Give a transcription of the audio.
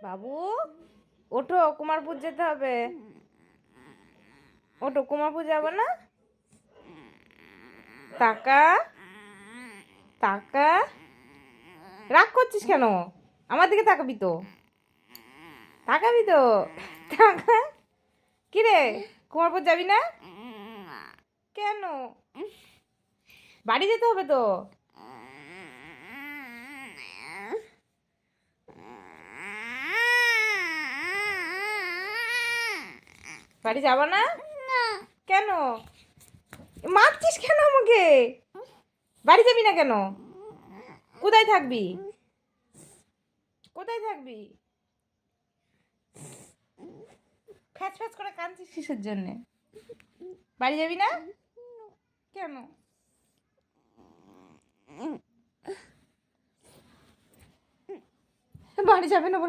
বাবু ওঠো, কুমারপুর যেতে হবে। ওঠো, কুমারপুর যাবো না? টাকা টাকা রাগ করছিস কেন? আমার দিকে তাকাবি তো, তাকাবি তো। টাকা কিরে, কুমারপুর যাবি না কেন? বাড়ি যেতে হবে তো। বাড়ি যাবো না কেন? মারছিস কেন আমাকে? বাড়ি যাবি না কেন? কোথায় থাকবি? কোথায় থাকবি? ফ্যাচ ফ্যাচ করে কাঁদছিস কিসের জন্যে? বাড়ি যাবি না কেন? বাড়ি যাবে না বলে